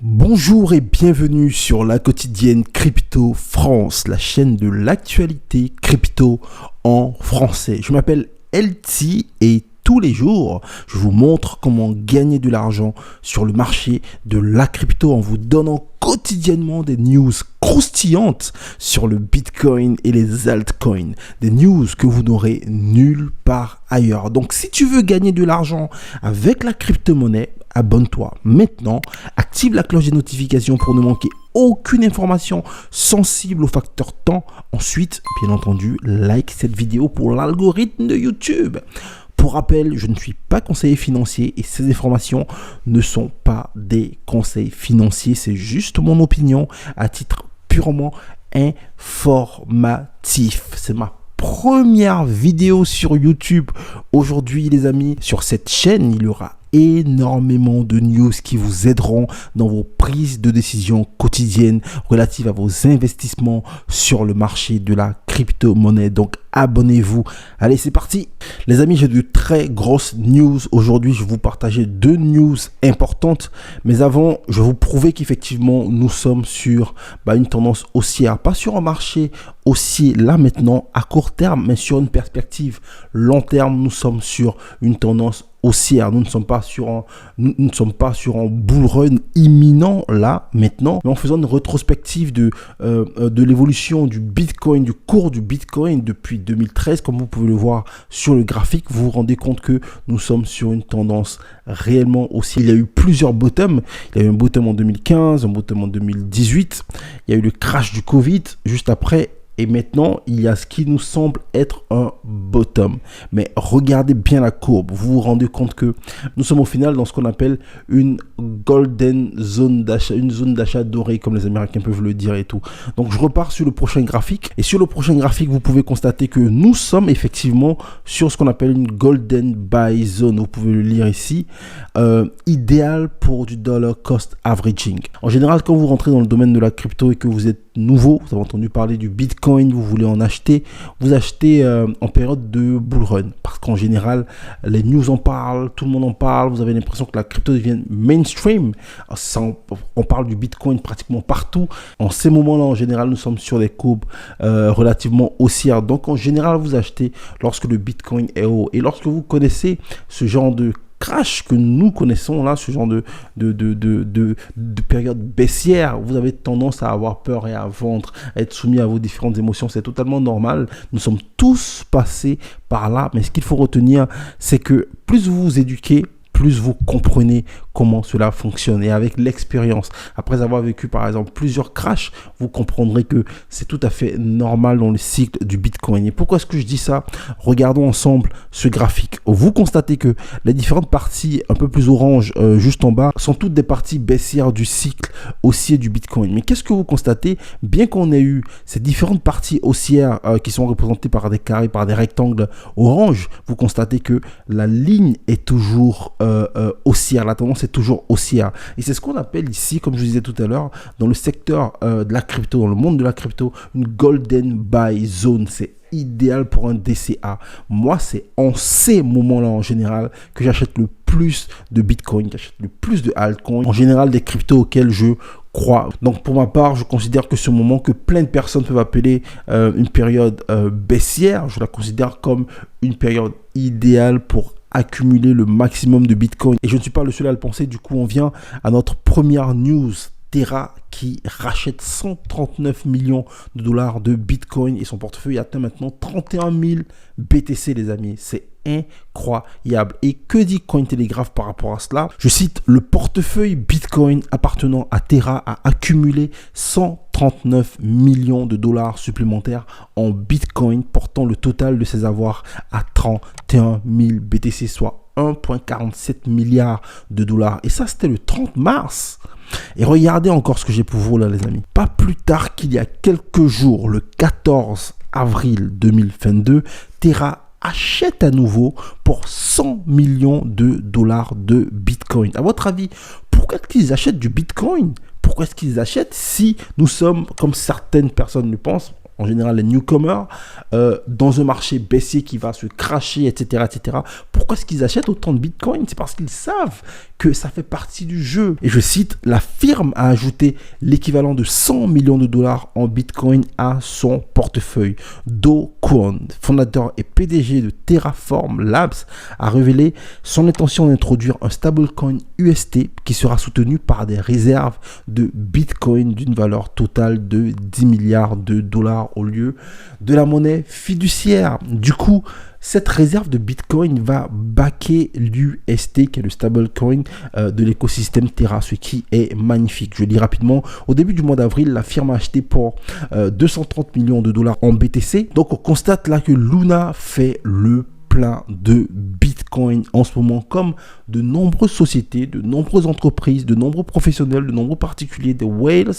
Bonjour et bienvenue sur la quotidienne Crypto France, la chaîne de l'actualité crypto en français. Je m'appelle LT et tous les jours, je vous montre comment gagner de l'argent sur le marché de la crypto en vous donnant quotidiennement des news croustillantes sur le Bitcoin et les altcoins. Des news que vous n'aurez nulle part ailleurs. Donc si tu veux gagner de l'argent avec la crypto-monnaie, abonne-toi maintenant, active la cloche des notifications pour ne manquer aucune information sensible au facteur temps. Ensuite, bien entendu, like cette vidéo pour l'algorithme de YouTube. Pour rappel, je ne suis pas conseiller financier et ces informations ne sont pas des conseils financiers. C'est juste mon opinion à titre purement informatif. C'est ma première vidéo sur YouTube aujourd'hui, les amis. Sur cette chaîne, il y aura énormément de news qui vous aideront dans vos prises de décision quotidiennes relatives à vos investissements sur le marché de la crypto-monnaie. Donc abonnez-vous. Allez, c'est parti. Les amis, j'ai de très grosses news. Aujourd'hui, je vais vous partager deux news importantes. Mais avant, je vais vous prouver qu'effectivement, nous sommes sur une tendance haussière. Pas sur un marché haussier là maintenant à court terme, mais sur une perspective long terme. Nous sommes sur une tendance haussière. Nous ne sommes pas sur un bull run imminent là maintenant, mais en faisant une rétrospective de l'évolution du Bitcoin, du cours du Bitcoin depuis 2013, comme vous pouvez le voir sur le graphique, vous vous rendez compte que nous sommes sur une tendance réellement haussière. Il y a eu plusieurs bottoms. Il y a eu un bottom en 2015, un bottom en 2018. Il y a eu le crash du Covid juste après. Et maintenant, il y a ce qui nous semble être un bottom. Mais regardez bien la courbe. Vous vous rendez compte que nous sommes au final dans ce qu'on appelle une golden zone d'achat, une zone d'achat dorée, comme les Américains peuvent le dire et tout. Donc, je repars sur le prochain graphique. Et sur le prochain graphique, vous pouvez constater que nous sommes effectivement sur ce qu'on appelle une golden buy zone. Vous pouvez le lire ici. Idéal pour du dollar cost averaging. En général, quand vous rentrez dans le domaine de la crypto et que vous êtes nouveau, vous avez entendu parler du Bitcoin, vous voulez en acheter, vous achetez en période de bull run, parce qu'en général les news en parlent, tout le monde en parle, vous avez l'impression que la crypto devient mainstream. On parle du Bitcoin pratiquement partout. En ces moments-là, en général, nous sommes sur des courbes relativement haussières. Donc en général, vous achetez lorsque le Bitcoin est haut. Et lorsque vous connaissez ce genre de crash que nous connaissons là, ce genre de période baissière, vous avez tendance à avoir peur et à vendre, à être soumis à vos différentes émotions. C'est totalement normal. Nous sommes tous passés par là. Mais ce qu'il faut retenir, c'est que plus vous vous éduquez, plus vous comprenez comment cela fonctionne. Et avec l'expérience, après avoir vécu par exemple plusieurs crashs, vous comprendrez que c'est tout à fait normal dans le cycle du Bitcoin. Et pourquoi est-ce que je dis ça? Regardons ensemble ce graphique. Vous constatez que les différentes parties un peu plus orange juste en bas sont toutes des parties baissières du cycle haussier du Bitcoin. Mais qu'est-ce que vous constatez? Bien qu'on ait eu ces différentes parties haussières qui sont représentées par des carrés, par des rectangles orange, vous constatez que la ligne est toujours haussière, la tendance est toujours haussière. Et c'est ce qu'on appelle ici, comme je vous disais tout à l'heure, dans le secteur de la crypto, dans le monde de la crypto, une golden buy zone. C'est idéal pour un DCA. Moi, c'est en ces moments-là en général que j'achète le plus de Bitcoin, que j'achète le plus de altcoins, en général des cryptos auxquels je crois. Donc pour ma part, je considère que ce moment que plein de personnes peuvent appeler une période baissière, je la considère comme une période idéale pour accumuler le maximum de Bitcoin. Et je ne suis pas le seul à le penser. Du coup, on vient à notre première news. Terra qui rachète 139 millions de dollars de Bitcoin et son portefeuille atteint maintenant 31 000 BTC, les amis. C'est incroyable. Et que dit Cointelegraph par rapport à cela? Je cite: le portefeuille Bitcoin appartenant à Terra a accumulé 139 millions de dollars supplémentaires en Bitcoin, portant le total de ses avoirs à 31 000 BTC, soit 1,47 milliard de dollars. Et ça, c'était le 30 mars. Et regardez encore ce que j'ai pour vous là, les amis. Pas plus tard qu'il y a quelques jours, le 14 avril 2022, Terra achète à nouveau pour 100 millions de dollars de Bitcoin. À votre avis, pourquoi est-ce qu'ils achètent du Bitcoin? Pourquoi est-ce qu'ils achètent si nous sommes, comme certaines personnes le pensent, en général les newcomers, dans un marché baissier qui va se cracher, etc., etc. Pourquoi est-ce qu'ils achètent autant de Bitcoin? C'est parce qu'ils savent que ça fait partie du jeu. Et je cite, la firme a ajouté l'équivalent de 100 millions de dollars en Bitcoin à son portefeuille. Do Kwon, fondateur et PDG de Terraform Labs, a révélé son intention d'introduire un stablecoin UST qui sera soutenu par des réserves de Bitcoin d'une valeur totale de 10 milliards de dollars au lieu de la monnaie fiduciaire. Du coup, cette réserve de Bitcoin va backer l'UST, qui est le stablecoin de l'écosystème Terra, ce qui est magnifique. Je lis rapidement. Au début du mois d'avril, la firme a acheté pour 230 millions de dollars en BTC. Donc, on constate là que Luna fait le plein de Bitcoin en ce moment, comme de nombreuses sociétés, de nombreuses entreprises, de nombreux professionnels, de nombreux particuliers, des whales,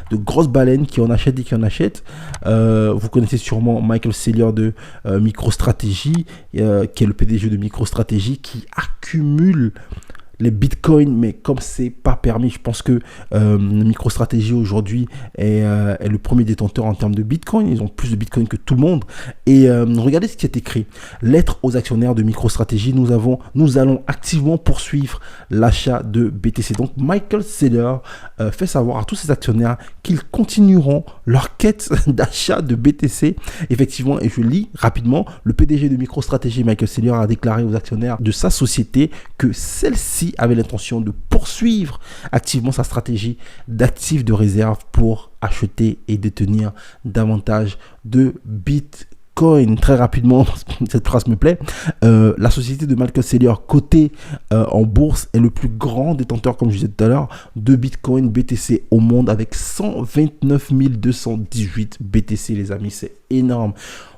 de grosses baleines qui en achètent et qui en achètent. Vous connaissez sûrement Michael Saylor de MicroStrategy, qui est le PDG de MicroStrategy, qui accumule les bitcoins, mais comme c'est pas permis, je pense que MicroStrategy aujourd'hui est le premier détenteur en termes de bitcoin. Ils ont plus de bitcoin que tout le monde. Et regardez ce qui est écrit. Lettre aux actionnaires de MicroStrategy, nous allons activement poursuivre l'achat de BTC. Donc Michael Saylor fait savoir à tous ses actionnaires qu'ils continueront leur quête d'achat de BTC. Effectivement, et je lis rapidement, le PDG de MicroStrategy, Michael Saylor, a déclaré aux actionnaires de sa société que celle-ci avait l'intention de poursuivre activement sa stratégie d'actifs de réserve pour acheter et détenir davantage de Bitcoin. Très rapidement, cette phrase me plaît. La société de Michael Saylor cotée en bourse est le plus grand détenteur, comme je disais tout à l'heure, de Bitcoin BTC au monde avec 129 218 BTC, les amis. C'est énorme.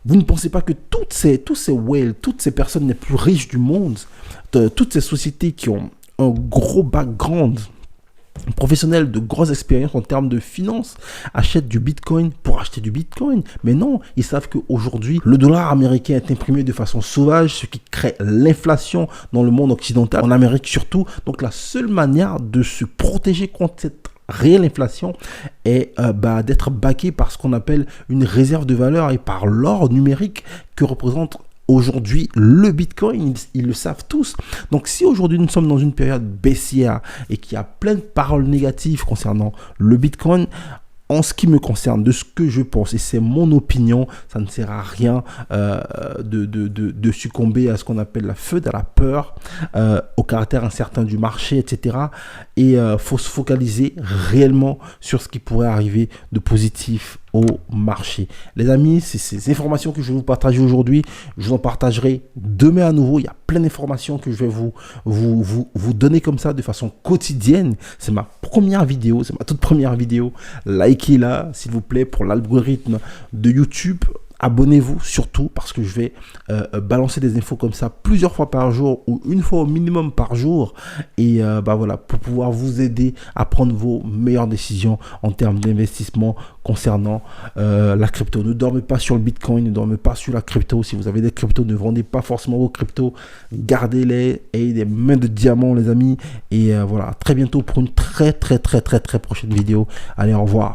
Vous ne pensez pas que tous ces whales, toutes ces personnes les plus riches du monde, toutes ces sociétés qui ont un gros background professionnel, de grosses expériences en termes de finances, achètent du Bitcoin pour acheter du Bitcoin? Mais non, ils savent qu'aujourd'hui, le dollar américain est imprimé de façon sauvage, ce qui crée l'inflation dans le monde occidental, en Amérique surtout. Donc la seule manière de se protéger contre cette réelle inflation est d'être backé par ce qu'on appelle une réserve de valeur et par l'or numérique que représente aujourd'hui le Bitcoin. Ils le savent tous. Donc si aujourd'hui nous sommes dans une période baissière et qu'il y a plein de paroles négatives concernant le Bitcoin, en ce qui me concerne, de ce que je pense, et c'est mon opinion, ça ne sert à rien de succomber à ce qu'on appelle la FUD, à la peur, au caractère incertain du marché, etc. Et faut se focaliser réellement sur ce qui pourrait arriver de positif au marché. Les amis, c'est ces informations que je vais vous partager aujourd'hui. Je vous en partagerai demain à nouveau. Il y a plein d'informations que je vais vous donner comme ça de façon quotidienne. C'est ma première vidéo, c'est ma toute première vidéo. Likez-la, s'il vous plaît, pour l'algorithme de YouTube. Abonnez-vous surtout parce que je vais balancer des infos comme ça plusieurs fois par jour ou une fois au minimum par jour et voilà, pour pouvoir vous aider à prendre vos meilleures décisions en termes d'investissement concernant la crypto. Ne dormez pas sur le Bitcoin, ne dormez pas sur la crypto. Si vous avez des cryptos, ne vendez pas forcément vos cryptos, gardez-les et des mains de diamant, les amis. Et voilà, très bientôt pour une très prochaine vidéo. Allez, au revoir.